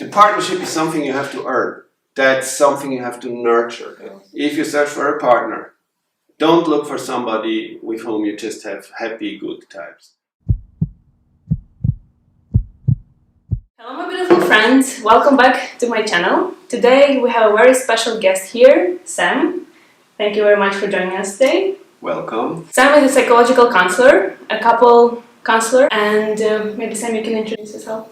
The partnership is something you have to earn. That's something you have to nurture. If you search for a partner, don't look for somebody with whom you just have happy, good times. Hello my beautiful friends, welcome back to my channel. Today we have a very special guest here, Sam. Thank you very much for joining us today. Welcome. Sam is a psychological counselor, a couple counselor, and maybe Sam, you can introduce yourself.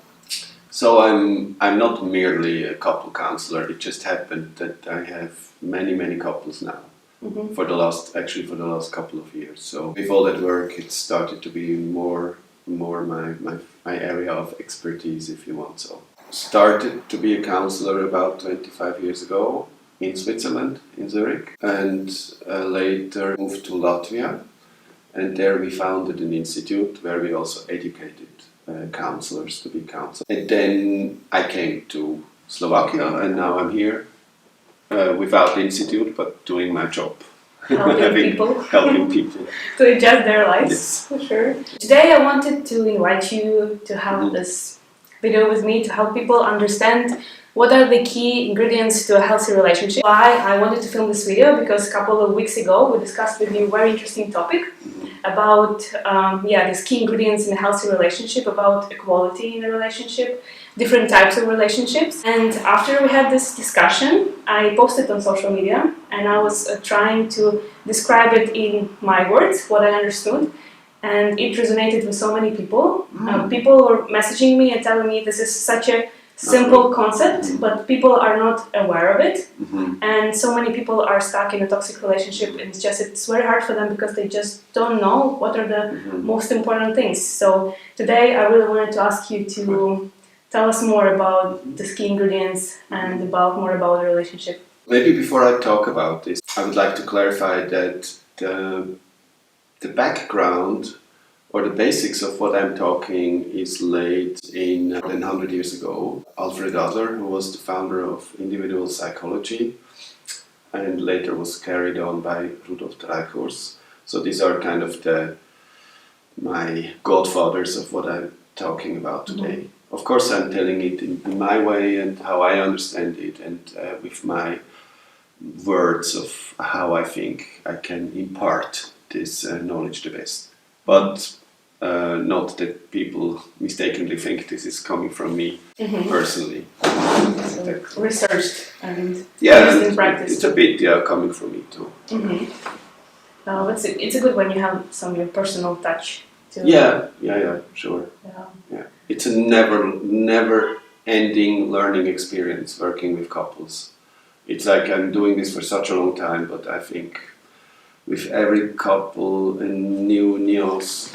So I'm not merely a couple counselor. It just happened that I have many couples now. For the last couple of years. So with all that work, it started to be more my area of expertise, if you want. So started to be a counselor about 25 years ago in Switzerland, in Zurich, and later moved to Latvia, and there we founded an institute where we also educated counselors to be counselors. And then I came to Slovakia, and now I'm here without the institute, but doing my job. Helping people to adjust their lives. Yes. For sure. Today I wanted to invite you to have this video with me to help people understand what are the key ingredients to a healthy relationship. Why I wanted to film this video, because a couple of weeks ago we discussed with you a very interesting topic about these key ingredients in a healthy relationship, about equality in a relationship, different types of relationships. And after we had this discussion, I posted on social media and I was trying to describe it in my words, what I understood, and it resonated with so many people. People were messaging me and telling me this is such a simple concept, but people are not aware of it, and so many people are stuck in a toxic relationship, and it's very hard for them because they just don't know what are the most important things. So today I really wanted to ask you to tell us more about the key ingredients and more about the relationship. Maybe before I talk about this, I would like to clarify that the background or the basics of what I'm talking is laid in more than 100 years ago. Alfred Adler, who was the founder of individual psychology and later was carried on by Rudolf Dreikurs. So these are kind of my godfathers of what I'm talking about today. Of course, I'm telling it in my way and how I understand it, and with my words of how I think I can impart this knowledge the best. But not that people mistakenly think this is coming from me personally. So researched and used in practice. It's a bit coming from me too. It's a good when you have some your personal touch to Sure. Yeah. It's a never ending learning experience working with couples. It's like I'm doing this for such a long time, but I think with every couple a new nuance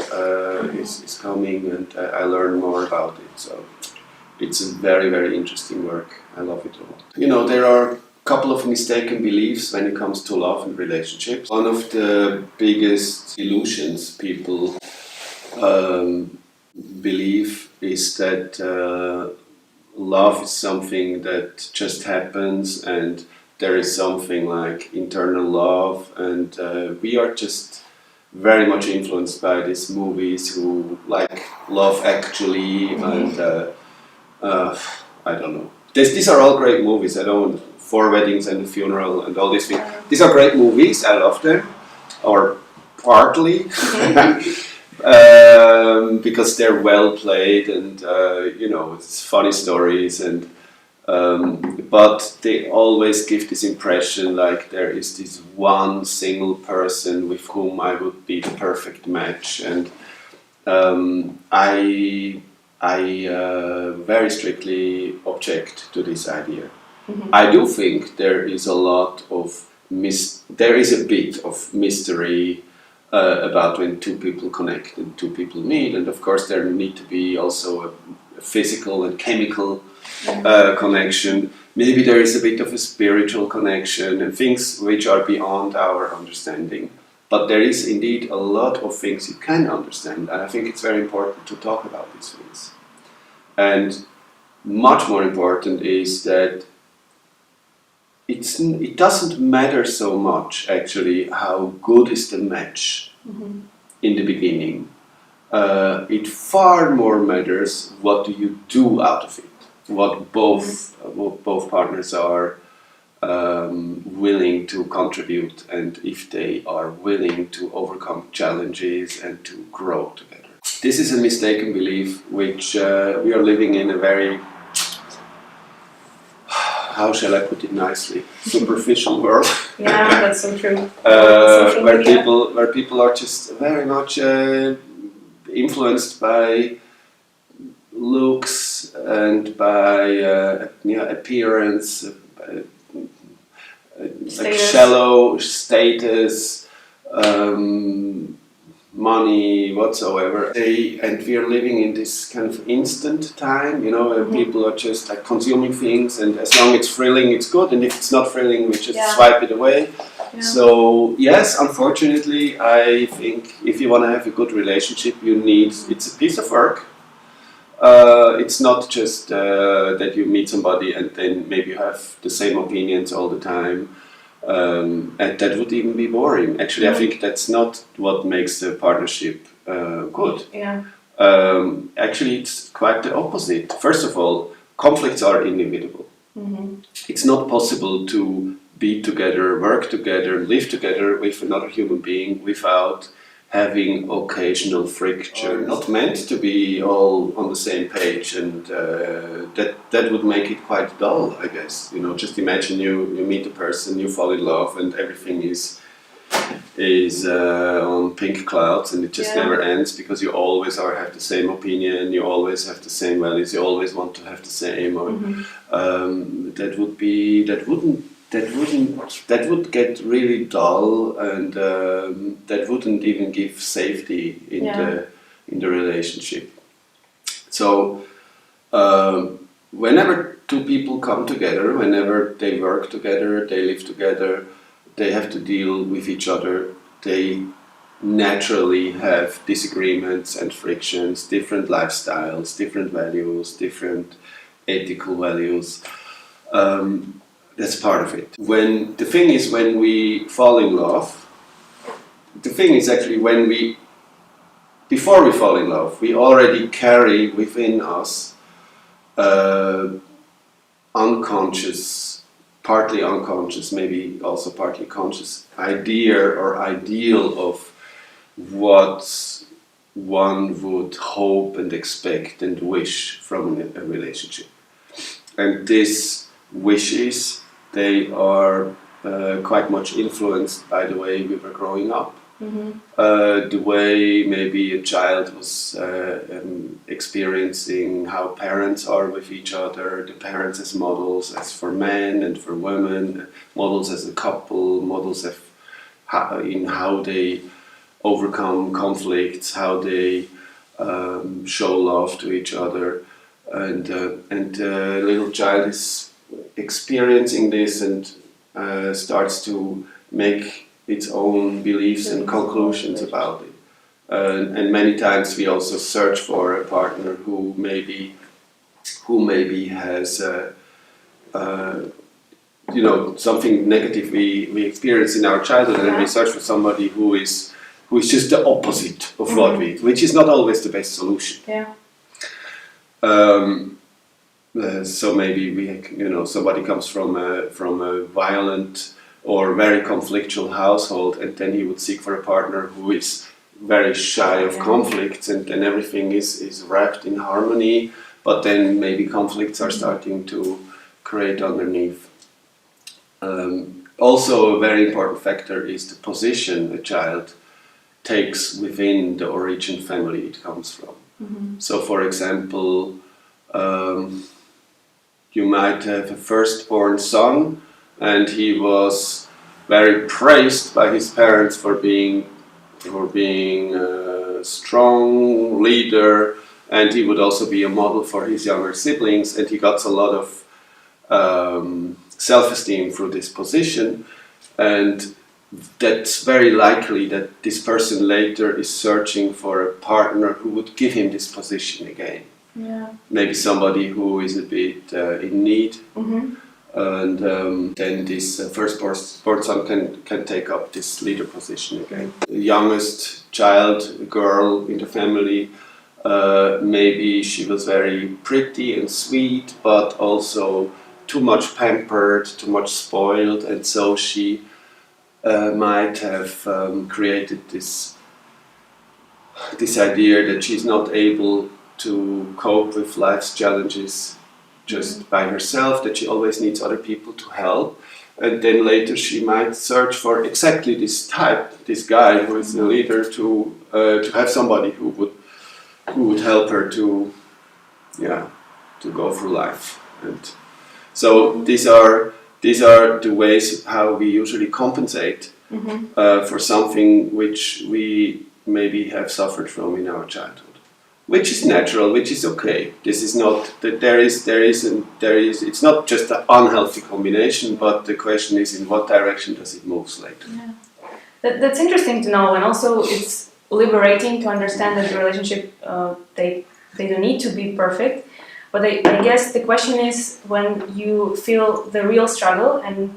is coming, and I learn more about it. So it's a very interesting work. I love it a lot. You know, there are a couple of mistaken beliefs when it comes to love and relationships. One of the biggest illusions people believe is that love is something that just happens, and there is something like internal love, and we are just very much influenced by these movies who like Love Actually and I don't know. These are all great movies. I don't Four Weddings and a Funeral and all these things. These are great movies. I love them, or partly. Because they're well played and it's funny stories, and but they always give this impression like there is this one single person with whom I would be the perfect match, and I very strictly object to this idea. I do think there is a bit of mystery about when two people connect and two people meet, and of course there need to be also a physical and chemical connection. Maybe there is a bit of a spiritual connection and things which are beyond our understanding. But there is indeed a lot of things you can understand, and I think it's very important to talk about these things. And much more important is that it doesn't matter so much actually how good is the match in the beginning. It far more matters what do you do out of it. what both partners are willing to contribute, and if they are willing to overcome challenges and to grow together. This is a mistaken belief which we are living in a very, how shall I put it nicely, superficial world. Yeah, that's so true. Where people are just very much influenced by looks and by appearance, like shallow status, money, whatsoever. And we are living in this kind of instant time, where people are just like consuming things, and as long as it's thrilling, it's good, and if it's not thrilling, we just swipe it away. Yeah. So yes, unfortunately, I think if you want to have a good relationship, it's a piece of work. It's not just that you meet somebody and then maybe you have the same opinions all the time. And that would even be boring. Actually, I think that's not what makes the partnership good. Yeah. Actually, it's quite the opposite. First of all, conflicts are inevitable. Mm-hmm. It's not possible to be together, work together, live together with another human being without having occasional friction. Not meant to be all on the same page, and that would make it quite dull, I guess. Just imagine you meet a person, you fall in love, and everything is on pink clouds, and it just never ends because you always have the same opinion, you always have the same values, you always want to have the same. Or that would get really dull, and that wouldn't even give safety in the relationship. So whenever two people come together, whenever they work together, they live together, they have to deal with each other, they naturally have disagreements and frictions, different lifestyles, different values, different ethical values. That's part of it. When we fall in love, before we fall in love, we already carry within us unconscious, partly unconscious, maybe also partly conscious idea or ideal of what one would hope and expect and wish from a relationship. And these wishes, they are quite much influenced by the way we were growing up. The way maybe a child was experiencing how parents are with each other, the parents as models, as for men and for women, models as a couple, models in how they overcome conflicts, how they show love to each other. And the little child is experiencing this and starts to make its own beliefs and conclusions about it. And many times we also search for a partner who maybe has something negative we experience in our childhood, and we search for somebody who is just the opposite of what which is not always the best solution. Yeah. So maybe somebody comes from a violent or very conflictual household, and then he would seek for a partner who is very shy of conflicts, and then everything is wrapped in harmony, but then maybe conflicts are starting to create underneath. Also a very important factor is the position a child takes within the origin family it comes from. So for example, you might have a firstborn son, and he was very praised by his parents for being a strong leader, and he would also be a model for his younger siblings, and he got a lot of self-esteem through this position, and that's very likely that this person later is searching for a partner who would give him this position again. Yeah. Maybe somebody who is a bit in need. And then this firstborn son can take up this leader position again. The youngest child, girl in the family, maybe she was very pretty and sweet, but also too much pampered, too much spoiled, and so she might have created this idea that she's not able to cope with life's challenges just by herself, that she always needs other people to help. And then later she might search for exactly this type, this guy who is the leader, to have somebody who would help her to go through life. And so these are the ways how we usually compensate for something which we maybe have suffered from in our childhood, which is natural, which is okay. This is not that there is. It's not just an unhealthy combination, but the question is in what direction does it move later. Yeah. That's interesting to know, and also it's liberating to understand that the relationship they don't need to be perfect. But I guess the question is when you feel the real struggle, and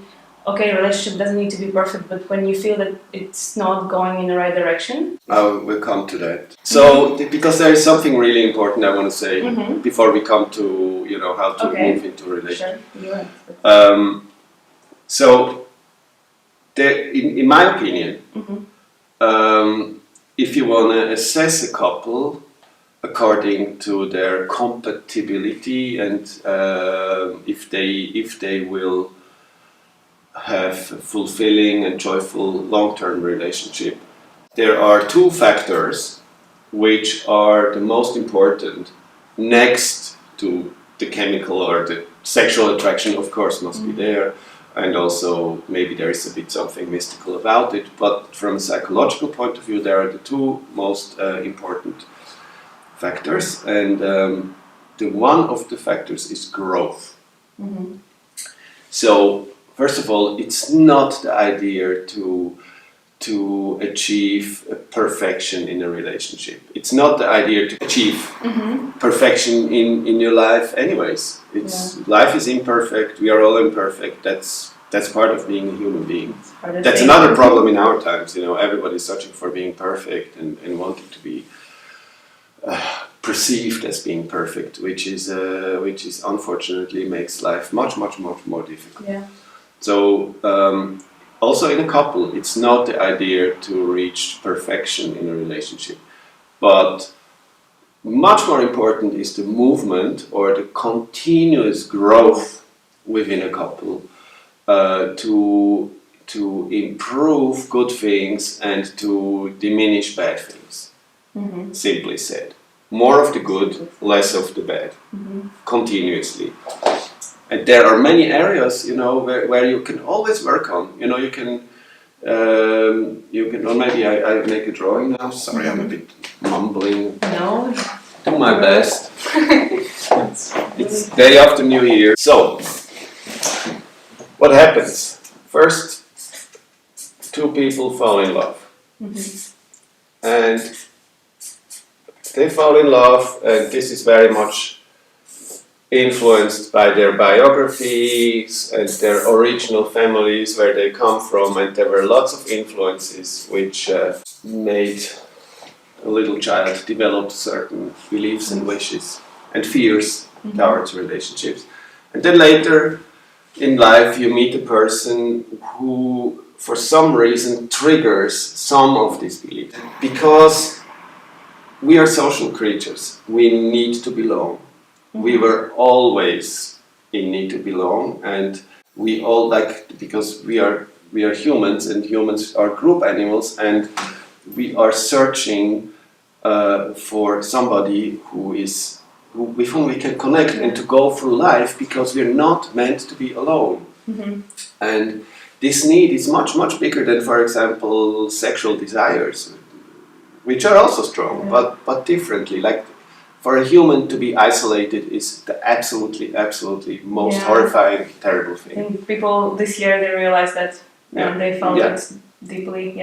okay, relationship doesn't need to be perfect, but when you feel that it's not going in the right direction. We'll come to that. So, because there is something really important I want to say before we come to how to move into a relationship. Sure. You're So, in my opinion, if you want to assess a couple according to their compatibility and if they will have a fulfilling and joyful long-term relationship, there are two factors which are the most important next to the chemical or the sexual attraction, of course, must be there, and also maybe there is a bit something mystical about it, but from a psychological point of view there are the two most important factors, and the one of the factors is growth. So first of all, it's not the idea to achieve perfection in a relationship. It's not the idea to achieve perfection in your life anyways. Life is imperfect, we are all imperfect, that's part of being a human being. That's another problem in our times, everybody's searching for being perfect and wanting to be perceived as being perfect, which is unfortunately makes life much more difficult. So also in a couple, it's not the idea to reach perfection in a relationship, but much more important is the movement or the continuous growth within a couple to improve good things and to diminish bad things. Simply said, more of the good, less of the bad, continuously. And there are many areas, where you can always work on. You can, or maybe I make a drawing now. Sorry, I'm a bit mumbling. No. Do my best. It's day after New Year. So, what happens? First, two people fall in love. And they fall in love, and this is very much influenced by their biographies and their original families where they come from, and there were lots of influences which made a little child develop certain beliefs and wishes and fears towards relationships. And then later in life you meet a person who for some reason triggers some of these beliefs. Because we are social creatures, we need to belong. We were always in need to belong, and we all because we are humans, and humans are group animals, and we are searching for somebody with whom we can connect and to go through life, because we're not meant to be alone. And this need is much bigger than, for example, sexual desires, which are also strong, but differently. Like, for a human to be isolated is the absolutely most horrifying, terrible thing. And people this year, they realized that they felt it deeply,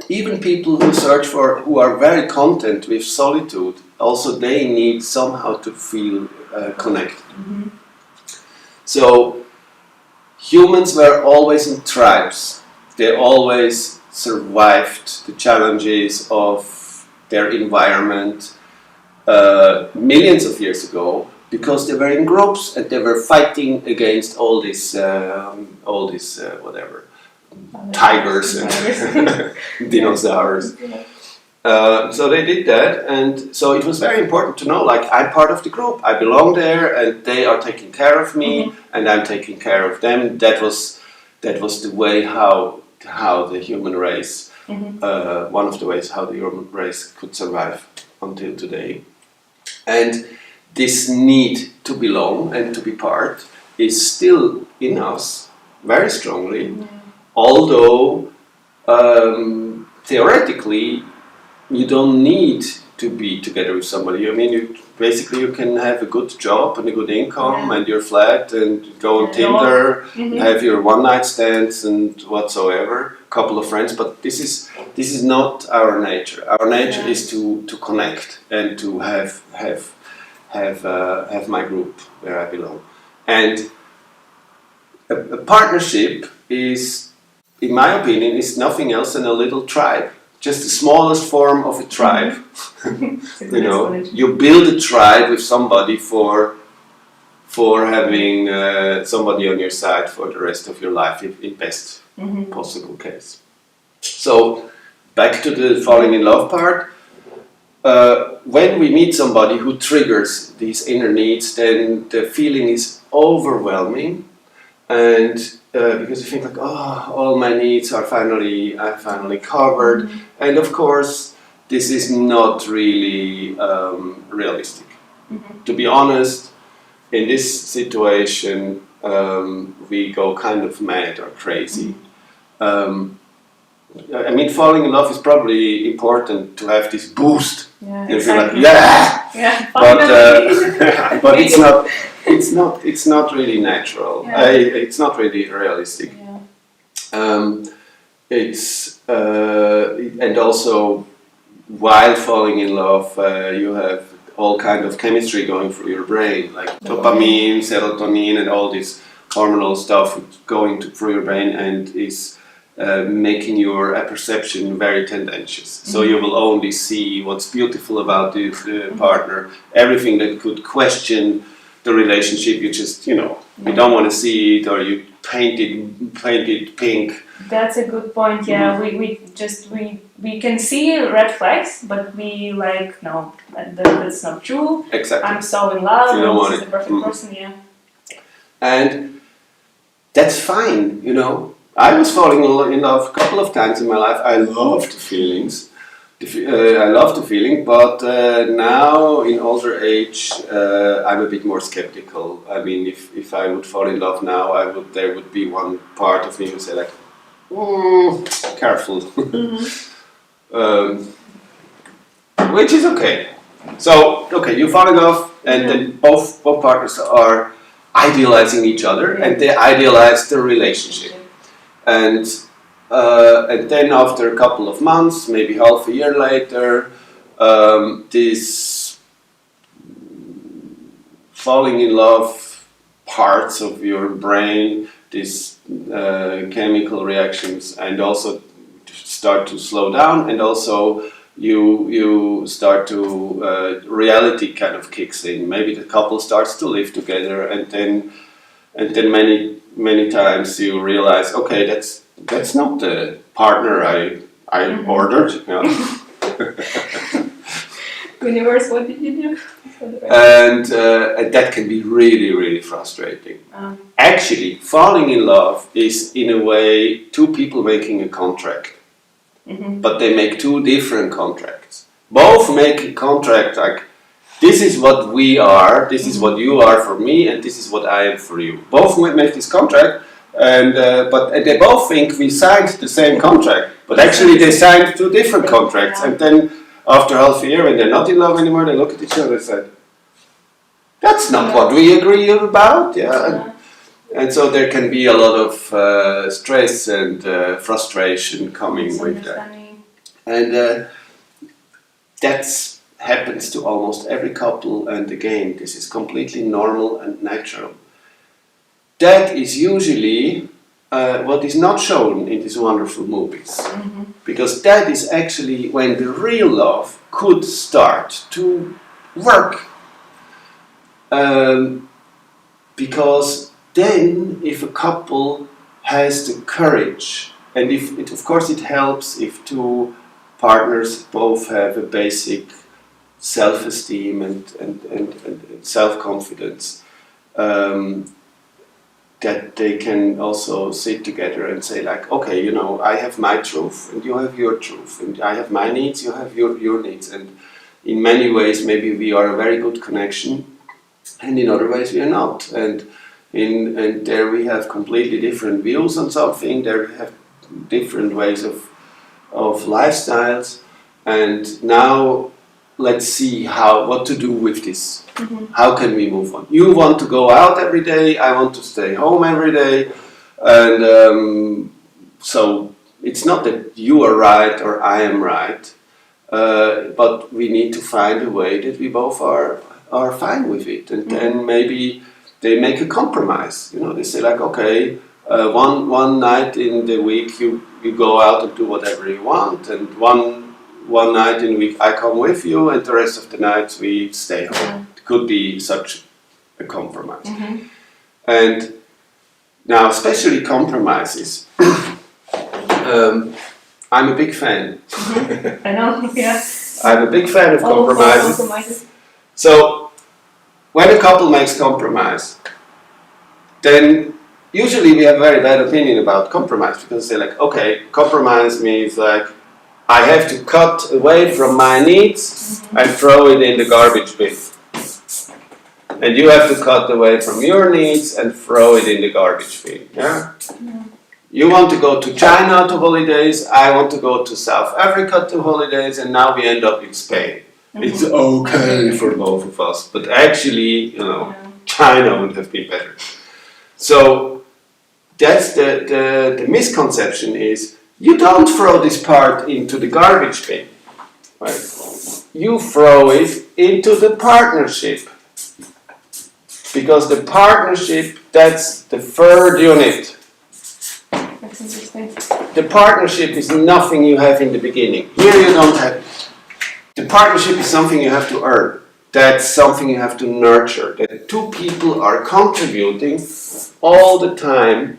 Even people who are very content with solitude, also they need somehow to feel connected. So, humans were always in tribes. They always survived the challenges of their environment millions of years ago, because they were in groups and they were fighting against all this whatever, tigers and dinosaurs. So they did that, and so it was very important to know, like, I'm part of the group, I belong there, and they are taking care of me, and I'm taking care of them. That was the way how the human race, one of the ways how the human race could survive until today. And this need to belong and to be part is still in us very strongly, although theoretically you don't need to be together with somebody. I mean, you can have a good job and a good income, and you're flat, and go on Tinder, have your one-night stands and whatsoever, couple of friends. But this is not our nature. Our nature is to connect and to have my group where I belong. And a partnership is, in my opinion, is nothing else than a little tribe. Just the smallest form of a tribe. You build a tribe with somebody for having somebody on your side for the rest of your life, in best possible case. So back to the falling in love part. When we meet somebody who triggers these inner needs, then the feeling is overwhelming, and because you think like, oh, all my needs are finally covered, and of course this is not really realistic. To be honest, in this situation we go kind of mad or crazy. I mean, falling in love is probably important to have this boost. You feel like, but it's not really natural. It's not really realistic. And also, while falling in love, you have all kind of chemistry going through your brain, like dopamine, serotonin, and all this hormonal stuff going through your brain, and is making your perception very tendentious. So you will only see what's beautiful about the partner. Everything that could question the relationship, you just, you don't want to see it, or you paint it pink. That's a good point. Yeah, we can see red flags, but we like, no, that's not true. Exactly. I'm so in love. You don't want this is the perfect person. Yeah. And that's fine. I was falling in love a couple of times in my life. I loved the feelings. I love the feeling, but now in older age, I'm a bit more skeptical. I mean, if I would fall in love now, there would be one part of me who would say like, careful, which is okay. So you fall in love, and then both partners are idealizing each other, and they idealize the relationship. And then after a couple of months, maybe half a year later, these falling in love parts of your brain, these chemical reactions, and also start to slow down, and also you start to reality kind of kicks in. Maybe the couple starts to live together, and then many times you realize, okay, that's not the partner I ordered. Universe, what did you do? And that can be really, really frustrating. Actually, falling in love is, in a way, two people making a contract. But they make two different contracts. Both make a contract like, this is what we are, this is what you are for me, and this is what I am for you. Both make this contract, but they both think we signed the same contract, but actually they signed two different contracts. And then after half a year, when they're not in love anymore, they look at each other and say, that's not what we agree about. And so there can be a lot of stress and frustration coming with that. And that happens to almost every couple, and again, this is completely normal and natural. That is usually what is not shown in these wonderful movies. Because that is actually when the real love could start to work. Because then if a couple has the courage, and if it, of course it helps if two partners both have a basic self-esteem and self-confidence, that they can also sit together and say like, okay, you know, I have my truth and you have your truth, and I have my needs, you have your needs, and in many ways maybe we are a very good connection, and in other ways we are not, and there we have completely different views on something, there we have different ways of lifestyles, and now let's see what to do with this. How can we move on? You want to go out every day, I want to stay home every day, and so it's not that you are right or I am right, but we need to find a way that we both are fine with it, and then maybe they make a compromise. You know, they say like, okay, one night in the week you go out and do whatever you want, and one night in the week I come with you, and the rest of the nights we stay home. It could be such a compromise. And now, especially compromises, I'm a big fan. I know, yeah. I'm a big fan of compromises. So, when a couple makes compromise, then usually we have a very bad opinion about compromise, because they're like, okay, compromise means like, I have to cut away from my needs and throw it in the garbage bin. And you have to cut away from your needs and throw it in the garbage bin. Yeah? You want to go to China to holidays, I want to go to South Africa to holidays, and now we end up in Spain. It's okay for both of us, but actually, you know, China would have been better. So that's the misconception is, you don't throw this part into the garbage bin, right? You throw it into the partnership. Because the partnership, that's the third unit. That's interesting. The partnership is nothing you have in the beginning. Here you don't have it. The partnership is something you have to earn. That's something you have to nurture. That two people are contributing all the time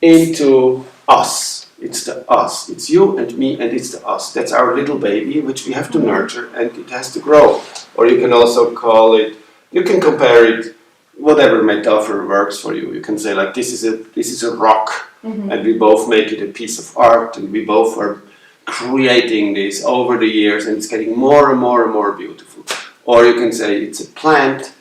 into us. It's the us. It's you and me, and it's the us. That's our little baby, which we have to nurture, and it has to grow. Or you can also call it, you can compare it, whatever metaphor works for you. You can say like, this is a rock, and we both make it a piece of art, and we both are creating this over the years, and it's getting more and more and more beautiful. Or you can say it's a plant,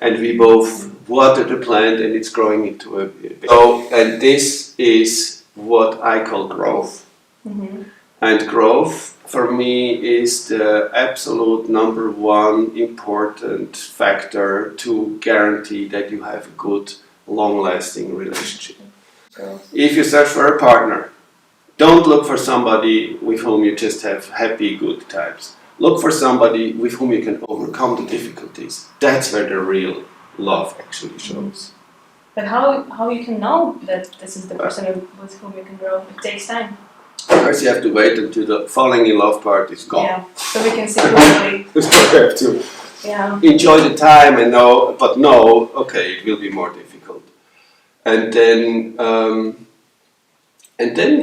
and we both water the plant, and it's growing into a. So, and this is what I call growth. And growth for me is the absolute number one important factor to guarantee that you have a good, long-lasting relationship. If you search for a partner, don't look for somebody with whom you just have happy, good times. Look for somebody with whom you can overcome the difficulties. That's where the real love actually shows. But how you can know that this is the person with whom you can grow? It takes time. First you have to wait until the falling in love part is gone. Yeah, so we can see clearly. You have to enjoy the time and know, okay, it will be more difficult. And then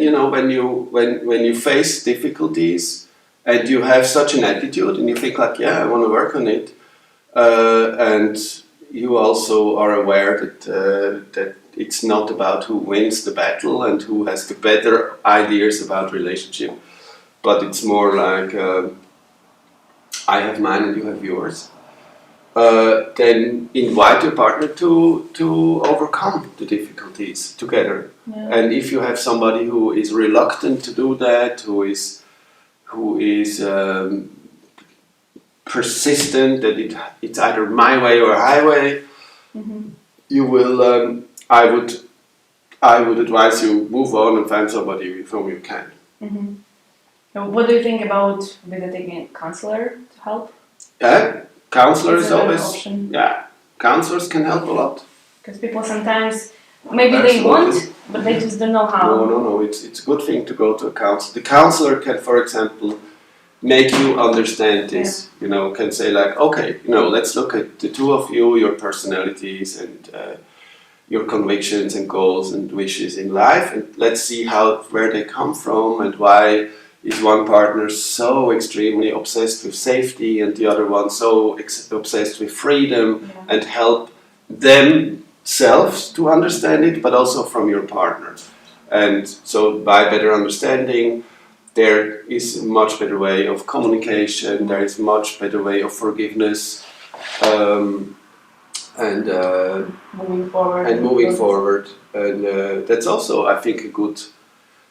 you know, when you face difficulties and you have such an attitude and you think like, yeah, I want to work on it, and you also are aware that it's not about who wins the battle and who has the better ideas about relationship, but it's more like I have mine and you have yours. Then invite your partner to overcome the difficulties together. And if you have somebody who is reluctant to do that, who is persistent that it's either my way or highway, you will. I would advise you move on and find somebody with whom you can. What do you think about visiting a counselor to help? Yeah, counselor is always an option? Yeah, counselors can help a lot. Because people sometimes maybe they want, but they just don't know how. No. It's a good thing to go to a counselor. The counselor can, for example, make you understand this. Yeah. Can say like, okay, let's look at the two of you, your personalities and your convictions and goals and wishes in life, and let's see where they come from and why is one partner so extremely obsessed with safety and the other one so obsessed with freedom, and help themselves to understand it, but also from your partner. And so by better understanding, there is a much better way of communication, there is a much better way of forgiveness, and moving forward. And that's also, I think, a good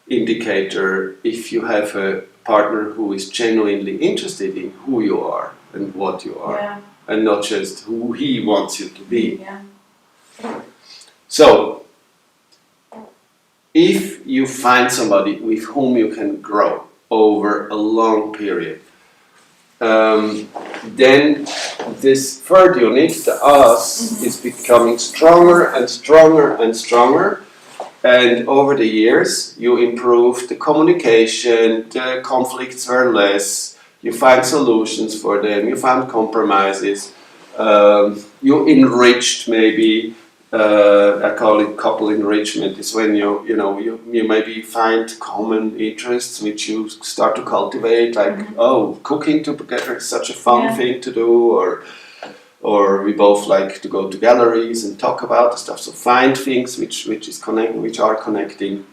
indicator if you have a partner who is genuinely interested in who you are and what you are, and not just who he wants you to be. Yeah. So, if you find somebody with whom you can grow over a long period, then this third unit, the us, is becoming stronger and stronger and stronger. And over the years, you improve the communication, the conflicts were less, you find solutions for them, you find compromises, you enriched maybe, I call it couple enrichment, is when you maybe find common interests which you start to cultivate, like, cooking together is such a fun thing to do, or we both like to go to galleries and talk about the stuff. So find things which are connecting,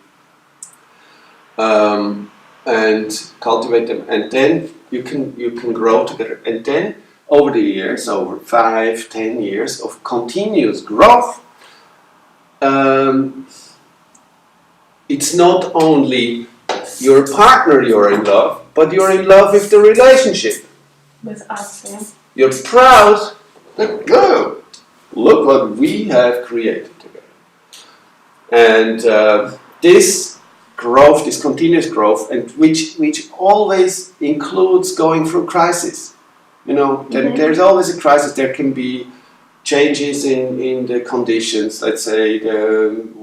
and cultivate them, and then you can grow together. And then over the years, over 5-10 years of continuous growth, it's not only your partner you're in love, but you're in love with the relationship. With us, yeah. You're proud. Like, go! Look what we have created together. And this growth, this continuous growth, and which always includes going through crisis. There's always a crisis. There can be changes in the conditions. Let's say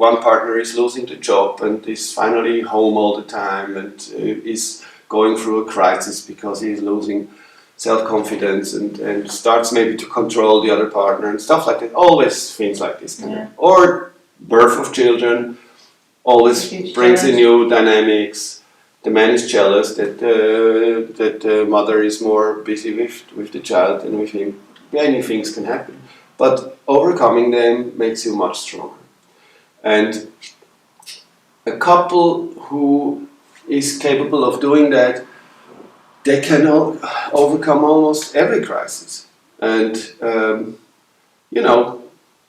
one partner is losing the job and is finally home all the time and is going through a crisis because he is losing self-confidence and starts maybe to control the other partner and stuff like that. Always things like this can happen. Or birth of children always brings in new dynamics. The man is jealous that the mother is more busy with the child than with him. Many things can happen. But overcoming them makes you much stronger. And a couple who is capable of doing that, they can overcome almost every crisis. And,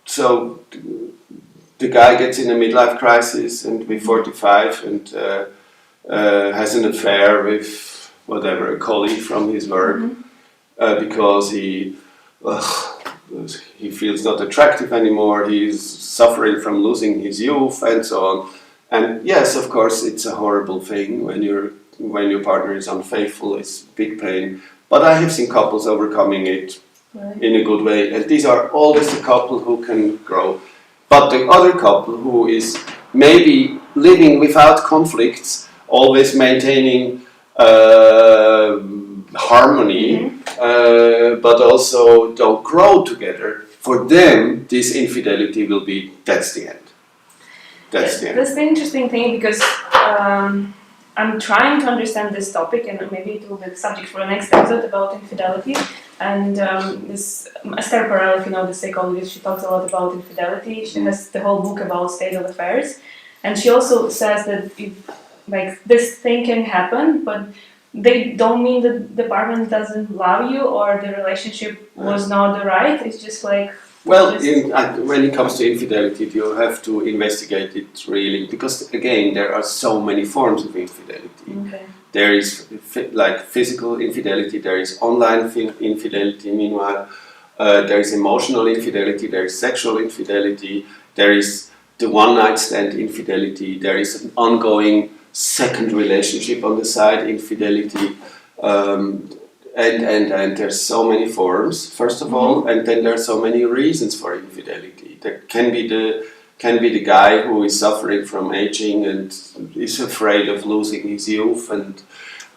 so the guy gets in a midlife crisis and be 45 and has an affair with a colleague from his work, because he feels not attractive anymore, he's suffering from losing his youth and so on. And yes, of course, it's a horrible thing when your partner is unfaithful, it's big pain. But I have seen couples overcoming it in a good way, and these are always the couple who can grow. But the other couple who is maybe living without conflicts, always maintaining harmony, but also don't grow together, for them this infidelity will be, that's the end. That's the interesting thing, because I'm trying to understand this topic, and maybe it will be the subject for the next episode about infidelity. And this Esther Perel, if you know the psychologist, she talks a lot about infidelity. She has the whole book about state of affairs, and she also says that this thing can happen, but they don't mean that the partner doesn't love you or the relationship was not the right. It's just like. Well, when it comes to infidelity, you have to investigate it really, because again, there are so many forms of infidelity. Okay. There is physical infidelity, there is online infidelity, meanwhile, there is emotional infidelity, there is sexual infidelity, there is the one-night stand infidelity, there is an ongoing second relationship on the side infidelity. And there's so many forms, first of all, and then there are so many reasons for infidelity. There can be can be the guy who is suffering from aging and is afraid of losing his youth, and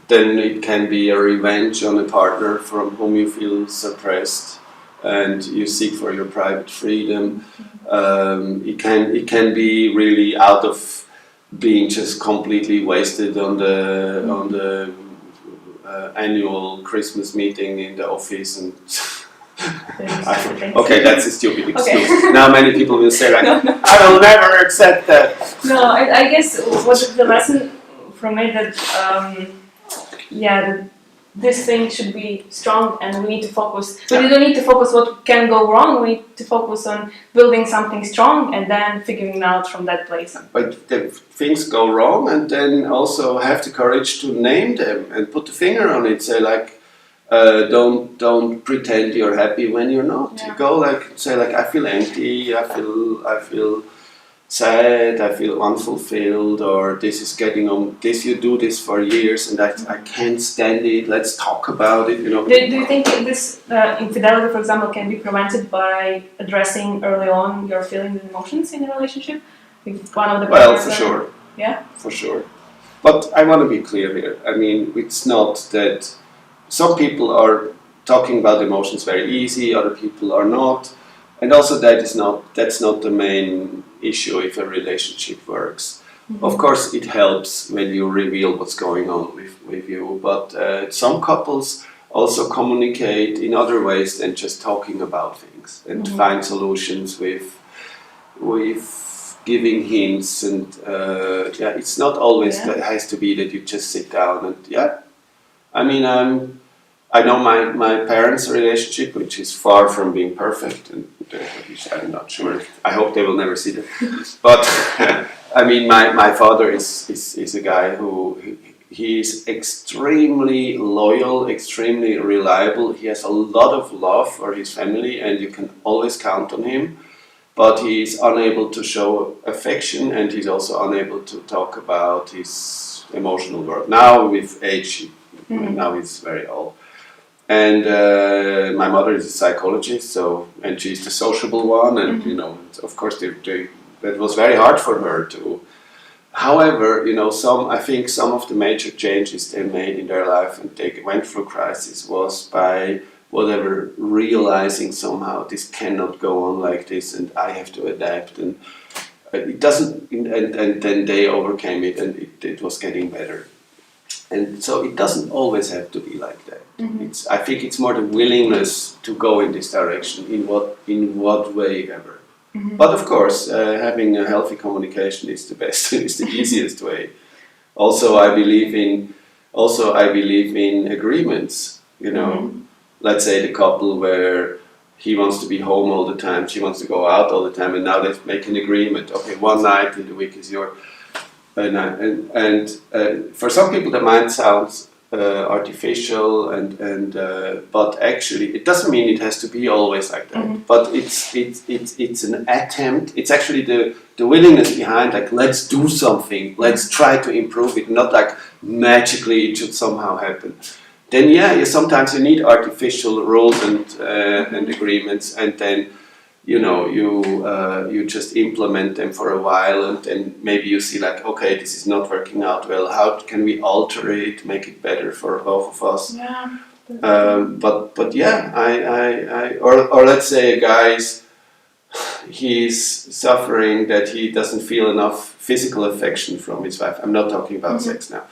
then it can be a revenge on a partner from whom you feel suppressed and you seek for your private freedom. It can be really out of being just completely wasted on the annual Christmas meeting in the office and okay, that's a stupid excuse. Okay. Now many people will say like, no. I will never accept that. No, I guess what the lesson from it that this thing should be strong, and we need to focus. But we don't need to focus what can go wrong. We need to focus on building something strong and then figuring out from that place. But the things go wrong, and then also have the courage to name them and put the finger on it. Say like, don't pretend you're happy when you're not. Yeah. Go like say like, I feel empty. I feel sad, I feel unfulfilled, or this is getting on. This you do this for years, and I can't stand it. Let's talk about it. You know. Do you think this infidelity, for example, can be prevented by addressing early on your feelings and emotions in a relationship? One of the for sure. Yeah. For sure. But I want to be clear here. I mean, it's not that some people are talking about emotions very easy, other people are not. And also that's not the main issue if a relationship works. Mm-hmm. Of course it helps when you reveal what's going on with you, but some couples also communicate in other ways than just talking about things, and find solutions with giving hints, and it's not always that it has to be that you just sit down and I mean I know my parents' relationship, which is far from being perfect, and I'm not sure. I hope they will never see that. But I mean, my father is a guy who he's extremely loyal, extremely reliable. He has a lot of love for his family, and you can always count on him. But he's unable to show affection, and he's also unable to talk about his emotional world. Now with age, now he's very old. And my mother is a psychologist, and she's the sociable one, and you know, of course, that was very hard for her to. However, you know, I think some of the major changes they made in their life, and they went through crisis, was by whatever realizing somehow this cannot go on like this, and I have to adapt, and it doesn't, and then they overcame it, and it was getting better. And so it doesn't always have to be like that. I think it's more the willingness to go in this direction, in what way ever. But of course, having a healthy communication is the best, is the easiest way. Also, I believe in agreements. You know, let's say the couple where he wants to be home all the time, she wants to go out all the time, and now they make an agreement. Okay, one night in the week is your. And for some people that might sound artificial, but actually it doesn't mean it has to be always like that. But it's an attempt. It's actually the willingness behind, like, let's do something, let's try to improve it, not like magically it should somehow happen. Then sometimes you need artificial rules and agreements, and then you know, you just implement them for a while, and then maybe you see like, okay, this is not working out well. How can we alter it, make it better for both of us? Yeah. But or let's say a guy's he's suffering that he doesn't feel enough physical affection from his wife. I'm not talking about sex now.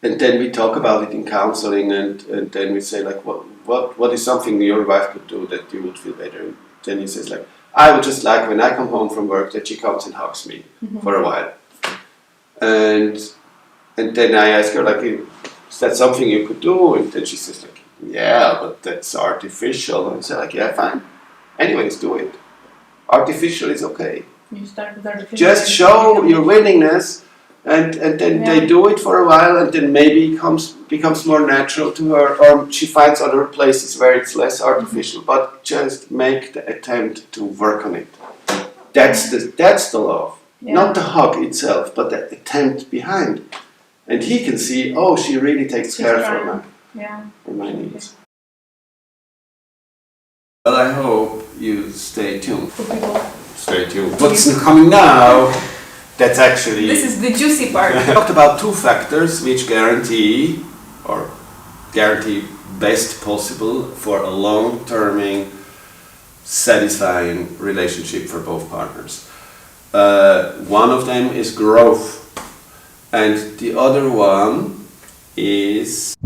And then we talk about it in counseling, and then we say like, what is something your wife could do that you would feel better? And then he says like, I would just like when I come home from work that she comes and hugs me for a while. And then I ask her like, is that something you could do? And then she says like, yeah, but that's artificial. And I say like, yeah, fine. Anyways, do it. Artificial is okay. You start with artificial. Just show your willingness. And then they do it for a while, and then maybe it becomes more natural to her, or she finds other places where it's less artificial. But just make the attempt to work on it. That's the love, not the hug itself, but the attempt behind. And he can see, oh, she really takes care of my needs. Well, I hope you stay tuned. For people. Stay tuned. What's coming now? That's actually... This is the juicy part. We talked about two factors which guarantee best possible for a long-terming, satisfying relationship for both partners. One of them is growth, and the other one is